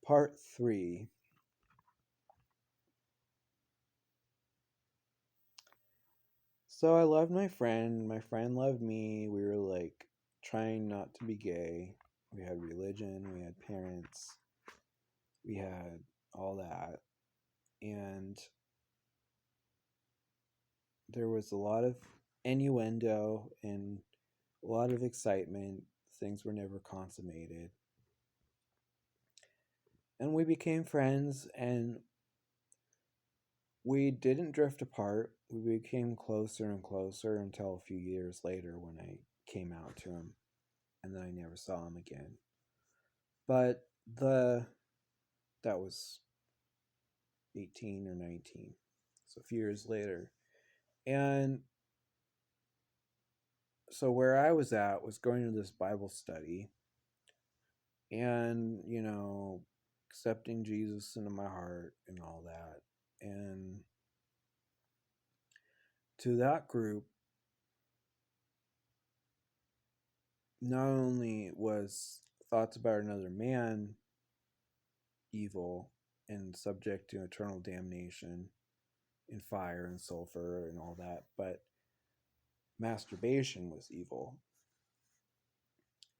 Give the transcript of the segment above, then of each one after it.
Part 3. So I loved my friend. My friend loved me. We were like trying not to be gay. We had religion. We had parents. We had all that. And there was a lot of innuendo and a lot of excitement. Things were never consummated. And we became friends and we didn't drift apart. We became closer and closer until a few years later when I came out to him and then I never saw him again. But that was 18 or 19. So a few years later. And so where I was at was going to this Bible study and, accepting Jesus into my heart and all that. And to that group, not only was thoughts about another man evil and subject to eternal damnation in fire and sulfur and all that, but masturbation was evil.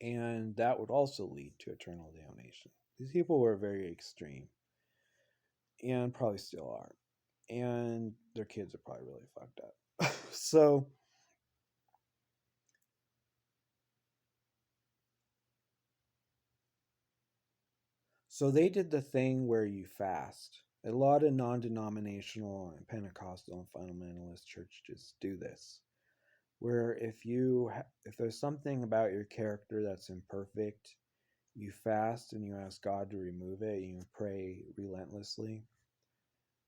And that would also lead to eternal damnation. These people were very extreme and probably still are. And their kids are probably really fucked up. So they did the thing where you fast. A lot of non-denominational and Pentecostal and fundamentalist churches do this, where if there's something about your character that's imperfect, you fast and you ask God to remove it. You pray relentlessly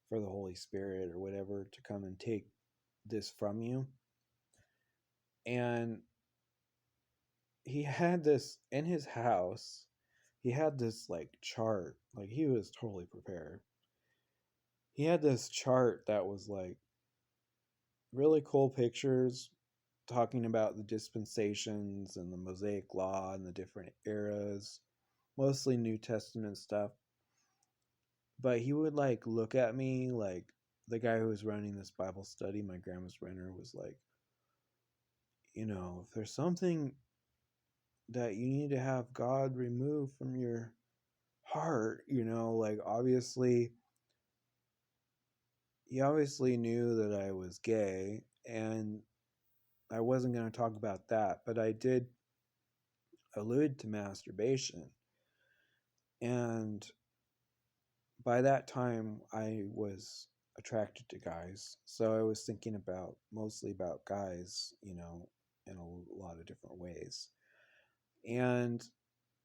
for the Holy Spirit or whatever to come and take this from you. And he had this in his house. He had this like chart, like he was totally prepared. He had this chart that was like really cool pictures talking about the dispensations and the Mosaic law and the different eras, mostly New Testament stuff. But he would like look at me like the guy who was running this Bible study, my grandma's renter, was like, if there's something that you need to have God remove from your heart, like he obviously knew that I was gay and I wasn't going to talk about that, but I did allude to masturbation. And by that time, I was attracted to guys. So I was thinking mostly about guys, in a lot of different ways. And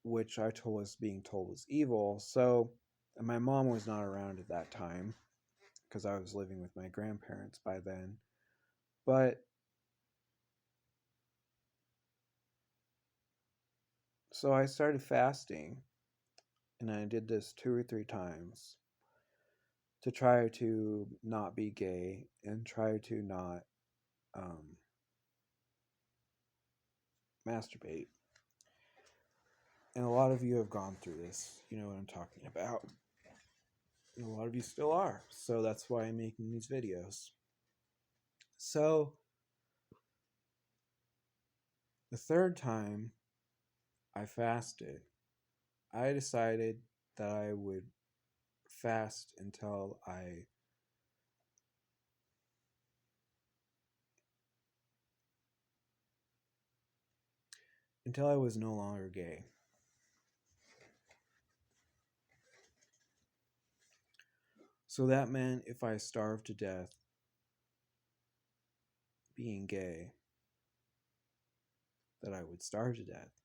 which was being told was evil. So, and my mom was not around at that time because I was living with my grandparents by then. But so I started fasting and I did this 2 or 3 times to try to not be gay and try to not um, masturbate. And a lot of you have gone through this. You know what I'm talking about. And a lot of you still are. So that's why I'm making these videos. So the third time I fasted, I decided that I would fast until I was no longer gay. So that meant if I starved to death being gay, that I would starve to death.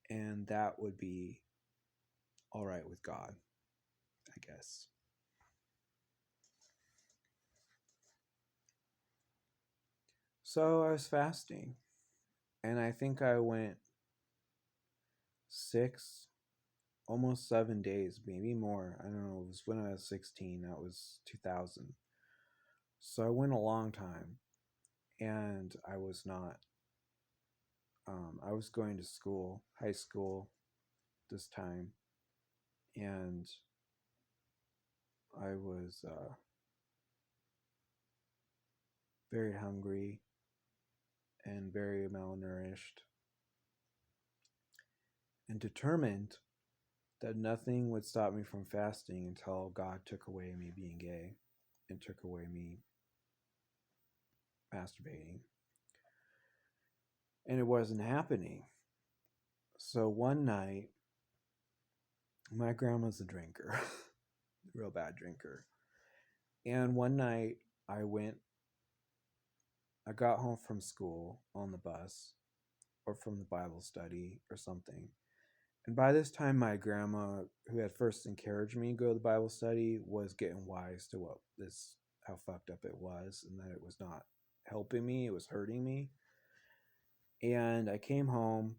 And that would be all right with God, I guess. So I was fasting, and I think I went 6, almost 7 days, maybe more. I don't know. It was when I was 16. That was 2000. So I went a long time, and I was not. I was going to school, high school, this time, and I was very hungry and very malnourished and determined that nothing would stop me from fasting until God took away me being gay and took away me masturbating. And it wasn't happening. So one night, my grandma's a drinker, real bad drinker. And one night, I went, I got home from school on the bus or from the Bible study or something. And by this time, my grandma, who had first encouraged me to go to the Bible study, was getting wise to how fucked up it was, and that it was not helping me, it was hurting me. And I came home,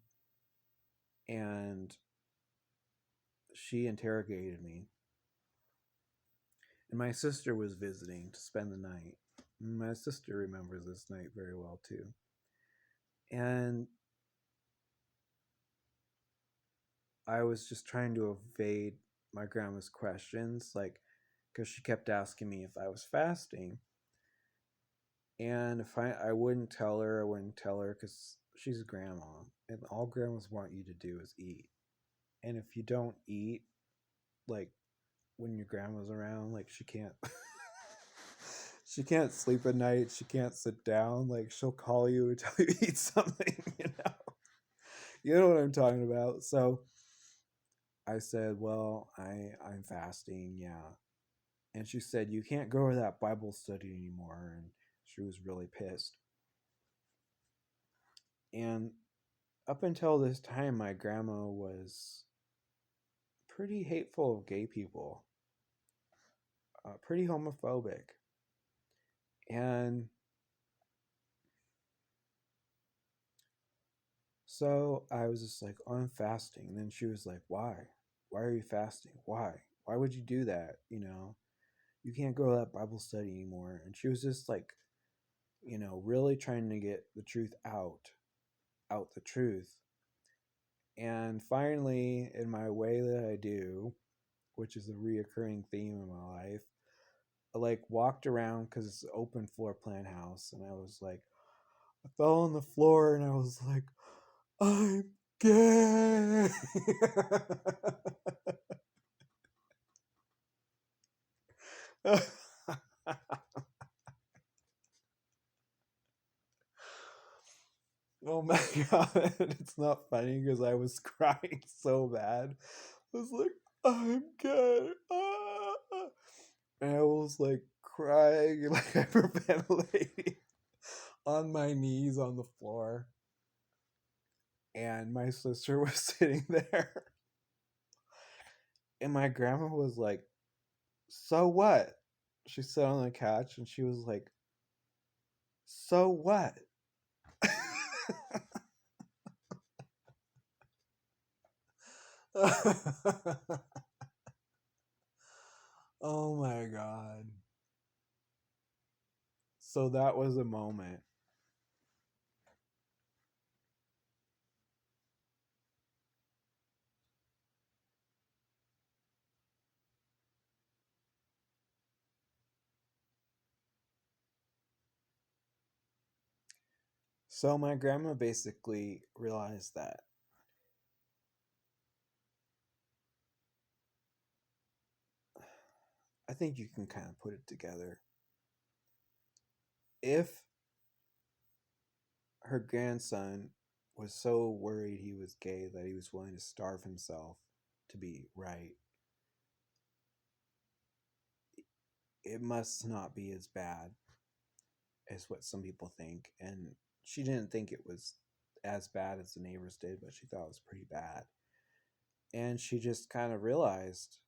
and she interrogated me. And my sister was visiting to spend the night. My sister remembers this night very well, too. And I was just trying to evade my grandma's questions, like, because she kept asking me if I was fasting. And if I wouldn't tell her, because she's a grandma. And all grandmas want you to do is eat. And if you don't eat, like, when your grandma's around, like, she can't. She can't sleep at night. She can't sit down. Like, she'll call you and tell you to eat something, You know what I'm talking about. So I said, well, I'm fasting, yeah. And she said, you can't go to that Bible study anymore. And she was really pissed. And up until this time, my grandma was pretty hateful of gay people, pretty homophobic. And so I was just like, oh, I'm fasting. And then she was like, why? Why are you fasting? Why? Why would you do that? You can't go to that Bible study anymore. And she was just like, really trying to get the truth out the truth. And finally, in my way that I do, which is a reoccurring theme in my life, I like walked around because it's an open floor plan house, and I was like, I fell on the floor and I was like, I'm gay. Oh my god, it's not funny because I was crying so bad. I was like, I'm gay. And I was like crying, like hyperventilating on my knees on the floor. And my sister was sitting there. And my grandma was like, so what? She sat on the couch and she was like, so what? Oh my god. So that was a moment. So my grandma basically realized that I think you can kind of put it together. If her grandson was so worried he was gay that he was willing to starve himself to be right, it must not be as bad as what some people think. And she didn't think it was as bad as the neighbors did, but she thought it was pretty bad. And she just kind of realized,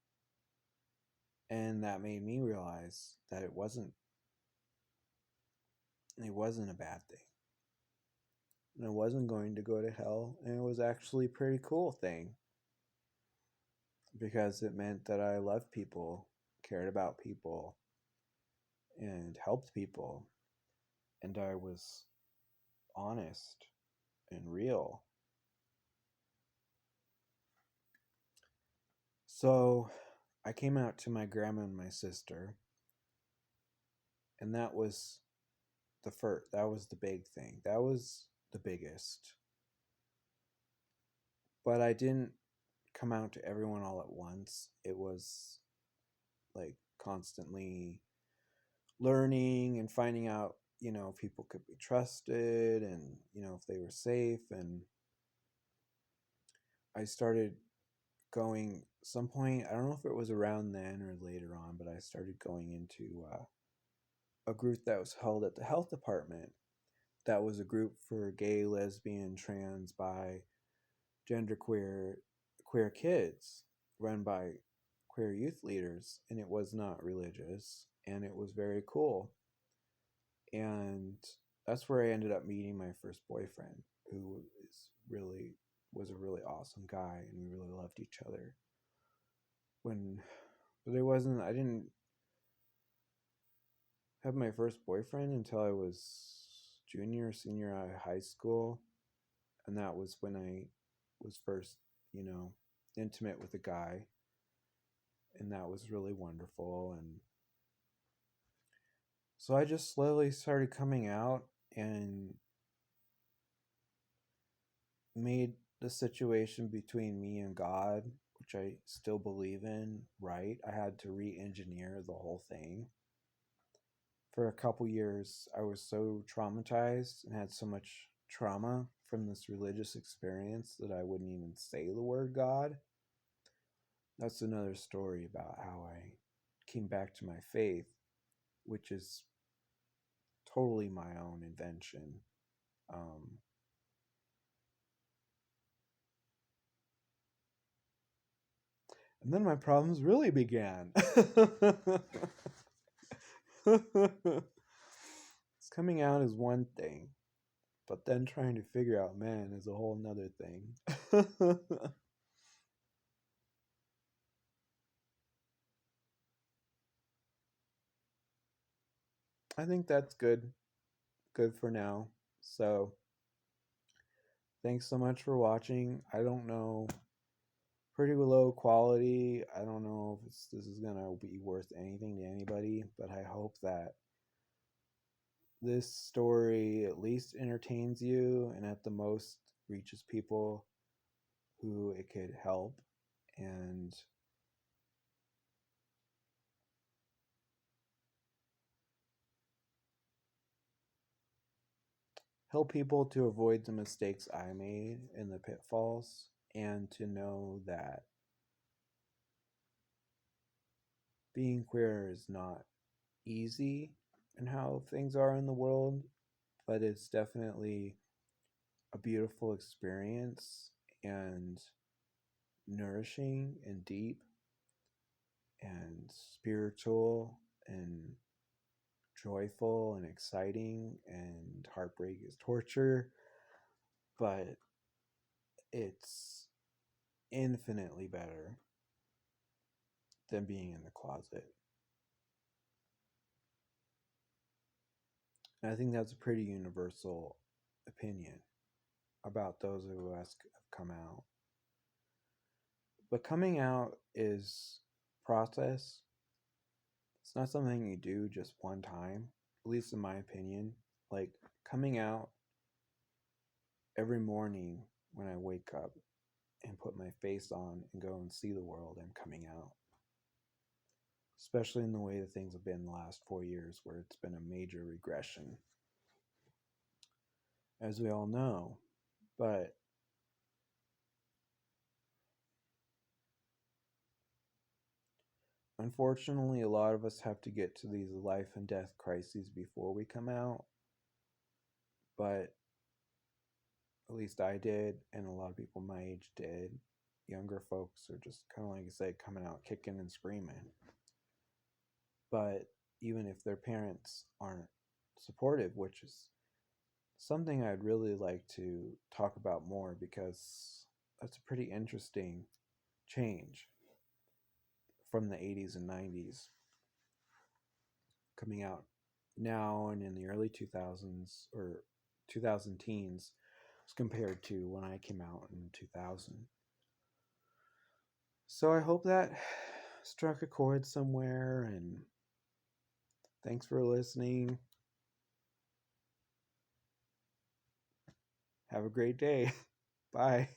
and that made me realize that it wasn't a bad thing. And I wasn't going to go to hell, and it was actually a pretty cool thing because it meant that I loved people, cared about people, and helped people, and I was honest and real. So I came out to my grandma and my sister, and that was that was the big thing. That was the biggest. But I didn't come out to everyone all at once. It was like constantly learning and finding out, if people could be trusted and, if they were safe. And I started going some point, I don't know if it was around then or later on, but I started going into a group that was held at the health department. That was a group for gay, lesbian, trans, bi, genderqueer, queer kids, run by queer youth leaders, and it was not religious, and it was very cool. And that's where I ended up meeting my first boyfriend, who was a really awesome guy, and we really loved each other. But I didn't have my first boyfriend until I was junior or senior high school, and that was when I was first, intimate with a guy, and that was really wonderful. And so I just slowly started coming out and made the situation between me and God, which I still believe in, right. I had to re-engineer the whole thing. For a couple years, I was so traumatized and had so much trauma from this religious experience that I wouldn't even say the word God. That's another story about how I came back to my faith, which is totally my own invention. Um, and then my problems really began. Coming out is one thing, but then trying to figure out man is a whole nother thing. I think that's good for now. So thanks so much for watching. I don't know, pretty low quality. I don't know if this is gonna be worth anything to anybody, but I hope that this story at least entertains you and at the most reaches people who it could help, and help people to avoid the mistakes I made and the pitfalls, and to know that being queer is not easy in how things are in the world, but it's definitely a beautiful experience and nourishing and deep and spiritual and joyful and exciting, and heartbreak is torture, but it's infinitely better than being in the closet. And I think that's a pretty universal opinion about those of us who have come out. But coming out is a process. It's not something you do just one time, at least in my opinion. Like coming out every morning when I wake up and put my face on and go and see the world, I'm coming out. Especially in the way that things have been the last 4 years, where it's been a major regression, as we all know. But unfortunately, a lot of us have to get to these life and death crises before we come out. But at least I did, and a lot of people my age did. Younger folks are just kind of like I say, coming out kicking and screaming. But even if their parents aren't supportive, which is something I'd really like to talk about more, because that's a pretty interesting change from the 80s and 90s, coming out now and in the early 2000s or 2000 teens as compared to when I came out in 2000. So I hope that struck a chord somewhere, and thanks for listening. Have a great day. Bye.